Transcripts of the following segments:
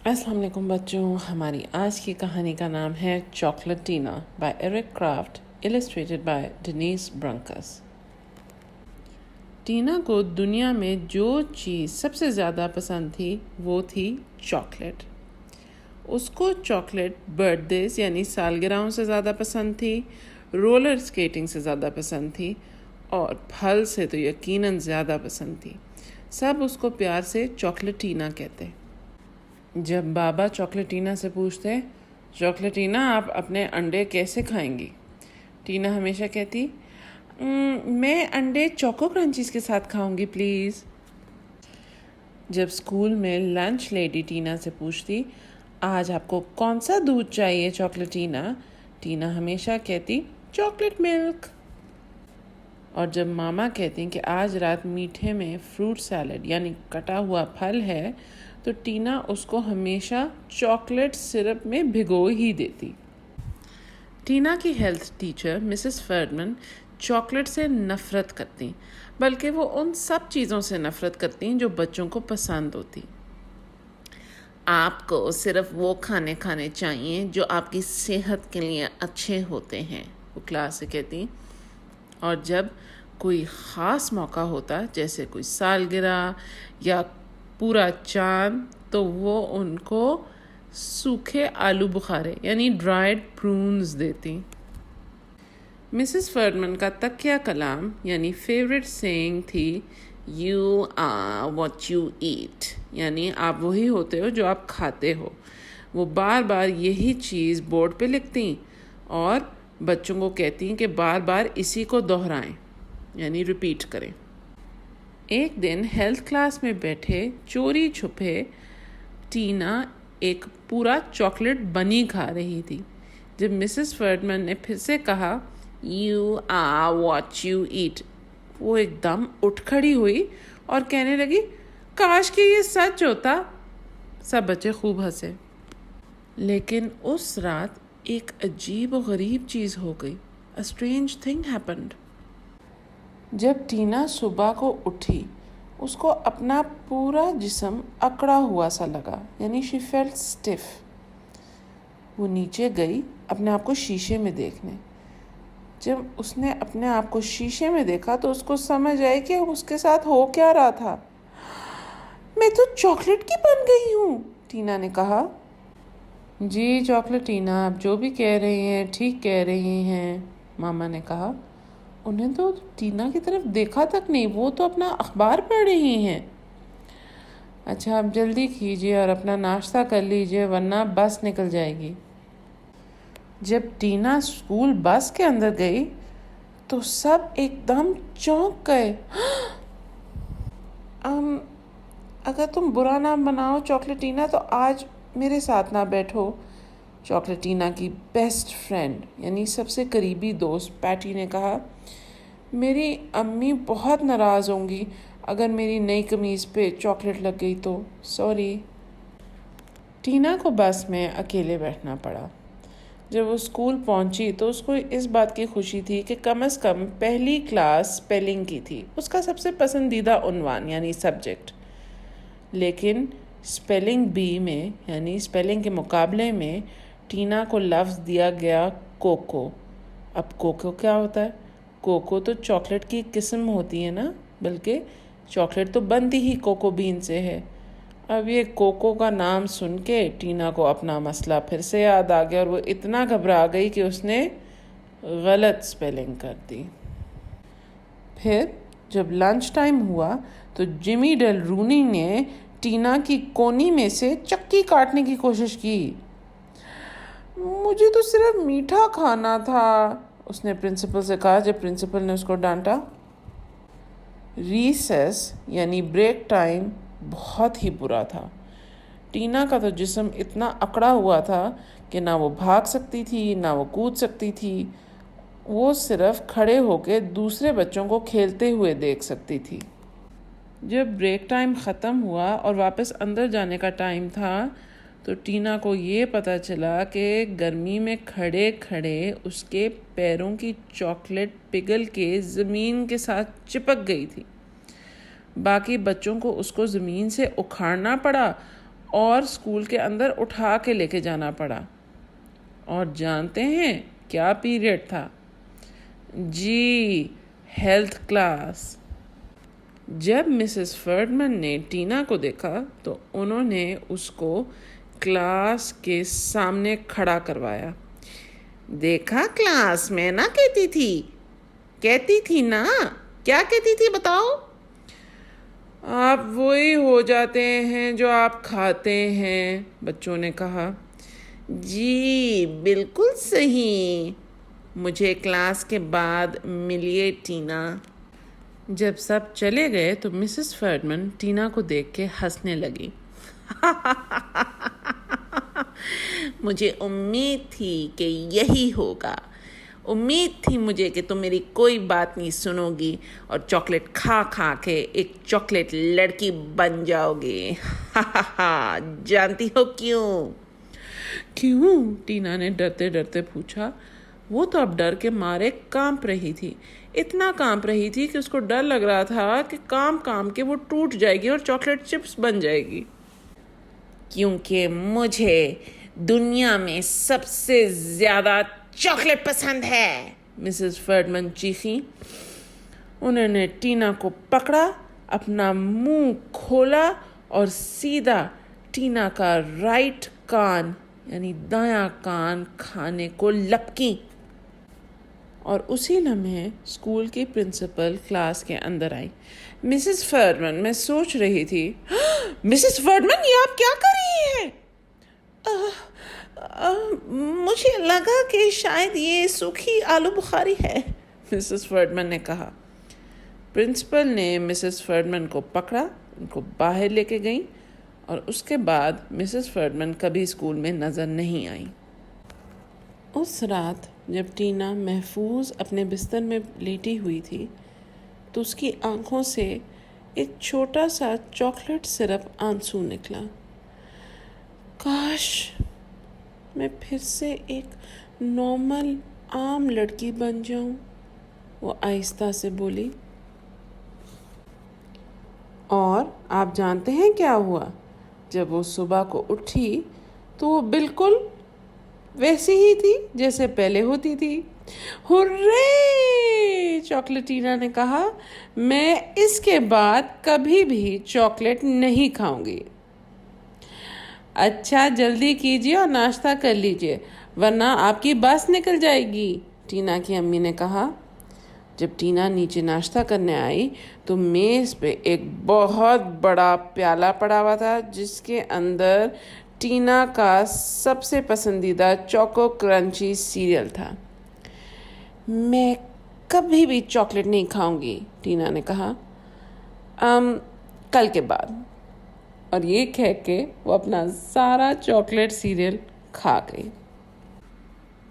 السلام علیکم بچوں، ہماری آج کی کہانی کا نام ہے Chocolatina by Erik Kraft, illustrated by Denise Brunkus. Tina کو دنیا میں جو چیز سب سے زیادہ پسند تھی وہ تھی چاکلیٹ۔ اس کو چاکلیٹ برتھ ڈیز یعنی سالگرہوں سے زیادہ پسند تھی، رولر اسکیٹنگ سے زیادہ پسند تھی، اور پھل سے تو یقیناً زیادہ پسند تھی۔ سب اس کو پیار سے چاکلیٹینا کہتے۔ جب بابا چاکلیٹینا سے پوچھتے، چاکلیٹینا آپ اپنے انڈے کیسے کھائیں گی؟ ٹینا ہمیشہ کہتی، میں انڈے چوکو کرنچیز کے ساتھ کھاؤں گی پلیز۔ جب اسکول میں لنچ لیڈی ٹینا سے پوچھتی، آج آپ کو کون سا دودھ چاہیے چاکلیٹینا؟ ٹینا ہمیشہ کہتی، چاکلیٹ ملک۔ اور جب ماما کہتی کہ آج رات میٹھے میں فروٹ سیلڈ یعنی کٹا ہوا پھل ہے، تو ٹینا اس کو ہمیشہ چاکلیٹ سرپ میں بھگو ہی دیتی۔ ٹینا کی ہیلتھ ٹیچر مسز فرڈمن چاکلیٹ سے نفرت کرتی، بلکہ وہ ان سب چیزوں سے نفرت کرتی جو بچوں کو پسند ہوتی۔ آپ کو صرف وہ کھانے چاہیے جو آپ کی صحت کے لیے اچھے ہوتے ہیں، وہ کلاس سے کہتی۔ اور جب کوئی خاص موقع ہوتا جیسے کوئی سالگرہ یا پورا چاند، تو وہ ان کو سوکھے آلو بخارے یعنی ڈرائیڈ پرونز دیتی۔ مسز فرڈمن کا تکیہ کلام یعنی فیوریٹ سینگ تھی، you are what you eat, یعنی آپ وہی ہوتے ہو جو آپ کھاتے ہو۔ وہ بار بار یہی چیز بورڈ پہ لکھتی اور بچوں کو کہتی کہ بار بار اسی کو دہرائیں یعنی ریپیٹ کریں۔ ایک دن ہیلتھ کلاس میں بیٹھے چوری چھپے ٹینا ایک پورا چاکلیٹ بنی کھا رہی تھی۔ جب مسز فرڈمن نے پھر سے کہا، you are what you eat, وہ ایک دم اٹھ کھڑی ہوئی اور کہنے لگی، کاش کہ یہ سچ ہوتا۔ سب بچے خوب ہنسے۔ لیکن اس رات ایک عجیب و غریب چیز ہو گئی۔ A strange thing happened۔ جب ٹینا صبح کو اٹھی، اس کو اپنا پورا جسم اکڑا ہوا سا لگا، یعنی she felt stiff۔ وہ نیچے گئی اپنے آپ کو شیشے میں دیکھنے۔ جب اس نے اپنے آپ کو شیشے میں دیکھا تو اس کو سمجھ آئی کہ اس کے ساتھ ہو کیا رہا تھا۔ میں تو چاکلیٹ کی بن گئی ہوں، ٹینا نے کہا۔ جی چاکلیٹینا، آپ جو بھی کہہ رہی ہیں ٹھیک کہہ رہی ہیں، ماما نے کہا۔ انہیں تو ٹینا کی طرف دیکھا تک نہیں، وہ تو اپنا اخبار پڑھ رہی ہیں۔ اچھا آپ جلدی کیجیے اور اپنا ناشتہ کر لیجیے ورنہ بس نکل جائے گی۔ جب ٹینا اسکول بس کے اندر گئی تو سب ایک دم چونک گئے۔ اگر تم برا نہ بناؤ چاکلیٹینا تو آج میرے ساتھ نہ بیٹھو، چاکلیٹینا کی بیسٹ فرینڈ یعنی سب سے قریبی دوست پیٹی نے کہا۔ میری امی بہت ناراض ہوں گی اگر میری نئی قمیض پہ چاکلیٹ لگ گئی تو، سوری۔ ٹینا کو بس میں اکیلے بیٹھنا پڑا۔ جب وہ اسکول پہنچی تو اس کو اس بات کی خوشی تھی کہ کم از کم پہلی کلاس اسپیلنگ کی تھی، اس کا سب سے پسندیدہ عنوان یعنی سبجیکٹ۔ لیکن اسپیلنگ بی میں یعنی اسپیلنگ کے مقابلے میں ٹینا کو لفظ دیا گیا کوکو۔ اب کوکو کیا ہوتا ہے؟ کوکو تو چاکلیٹ کی قسم ہوتی ہے نا، بلکہ چاکلیٹ تو بنتی ہی کوکو بین سے ہے۔ اب یہ کوکو کا نام سن کے ٹینا کو اپنا مسئلہ پھر سے یاد آ گیا اور وہ اتنا گھبرا گئی کہ اس نے غلط اسپیلنگ کر دی۔ پھر جب لنچ ٹائم ہوا تو جمی ڈیل رونی نے ٹینا کی کونی میں سے چکی کاٹنے کی کوشش کی۔ مجھے تو صرف میٹھا کھانا تھا، اس نے پرنسپل سے کہا جب پرنسپل نے اس کو ڈانٹا۔ ریسیس یعنی بریک ٹائم بہت ہی برا تھا۔ ٹینا کا تو جسم اتنا اکڑا ہوا تھا کہ نہ وہ بھاگ سکتی تھی نہ وہ کود سکتی تھی، وہ صرف کھڑے ہو کے دوسرے بچوں کو کھیلتے ہوئے دیکھ سکتی تھی۔ جب بریک ٹائم ختم ہوا اور واپس اندر جانے کا ٹائم تھا تو ٹینا کو یہ پتہ چلا کہ گرمی میں کھڑے کھڑے اس کے پیروں کی چاکلیٹ پگھل کے زمین کے ساتھ چپک گئی تھی۔ باقی بچوں کو اس کو زمین سے اکھاڑنا پڑا اور اسکول کے اندر اٹھا کے لے کے جانا پڑا۔ اور جانتے ہیں کیا پیریڈ تھا؟ جی، ہیلتھ کلاس۔ جب مسز فرڈمن نے ٹینا کو دیکھا تو انہوں نے اس کو کلاس کے سامنے کھڑا کروایا۔ دیکھا کلاس، میں نہ کہتی تھی نا، کیا کہتی تھی بتاؤ؟ آپ وہی ہو جاتے ہیں جو آپ کھاتے ہیں، بچوں نے کہا۔ جی بالکل صحیح، مجھے کلاس کے بعد ملیے ٹینا۔ جب سب چلے گئے تو مسز فرڈمن ٹینا کو دیکھ کے ہنسنے لگی۔ مجھے امید تھی کہ یہی ہوگا، امید تھی مجھے کہ تم میری کوئی بات نہیں سنو گی اور چاکلیٹ کھا کھا کے ایک چاکلیٹ لڑکی بن جاؤ گے۔ جانتی ہو کیوں؟ ٹینا نے ڈرتے ڈرتے پوچھا۔ وہ تو اب ڈر کے مارے کانپ رہی تھی، اتنا کانپ رہی تھی کہ اس کو ڈر لگ رہا تھا کہ کام کے وہ ٹوٹ جائے گی اور چاکلیٹ چپس بن جائے گی۔ کیونکہ مجھے دنیا میں سب سے زیادہ چاکلیٹ پسند ہے، مسز فرڈمن چیخی۔ انہوں نے ٹینا کو پکڑا، اپنا منہ کھولا اور سیدھا ٹینا کا رائٹ کان یعنی دایاں کان کھانے کو لپکی۔ اور اسی لمحے اسکول کی پرنسپل کلاس کے اندر آئی۔ مسز فرڈمن، میں سوچ رہی تھی۔ مسز فرڈمن، یہ آپ کیا کر رہی ہیں؟ مجھے لگا کہ شاید یہ سوکھی آلو بخاری ہے، مسز فرڈمن نے کہا۔ پرنسپل نے مسز فرڈمن کو پکڑا، ان کو باہر لے کے گئیں اور اس کے بعد مسز فرڈمن کبھی اسکول میں نظر نہیں آئیں۔ اس رات جب ٹینا محفوظ اپنے بستر میں لیٹی ہوئی تھی تو اس کی آنکھوں سے ایک چھوٹا سا چاکلیٹ سرپ آنسو نکلا۔ کاش میں پھر سے ایک نارمل عام لڑکی بن جاؤں، وہ آہستہ سے بولی۔ اور آپ جانتے ہیں کیا ہوا؟ جب وہ صبح کو اٹھی تو وہ بالکل ویسی ہی تھی جیسے پہلے ہوتی تھی۔ ہورے! چاکلیٹینا نے کہا، میں اس کے بعد کبھی بھی چاکلیٹ نہیں کھاؤں گی۔ اچھا جلدی کیجیے اور ناشتہ کر لیجیے ورنہ آپ کی بس نکل جائے گی، ٹینا کی امی نے کہا۔ جب ٹینا نیچے ناشتہ کرنے آئی تو میز پہ ایک بہت بڑا پیالہ پڑا ہوا تھا جس کے اندر ٹینا کا سب سے پسندیدہ چوکو کرنچی سیریل تھا۔ میں کبھی بھی چاکلیٹ نہیں کھاؤں گی، ٹینا نے کہا، کل کے بعد۔ اور یہ کہہ کے وہ اپنا سارا چاکلیٹ سیریل کھا گئی۔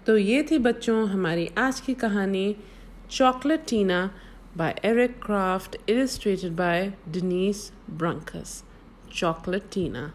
تو یہ تھی بچوں ہماری آج کی کہانی chocolate Tina by Erik Kraft, illustrated by Denise Brunkus. Chocolate Tina.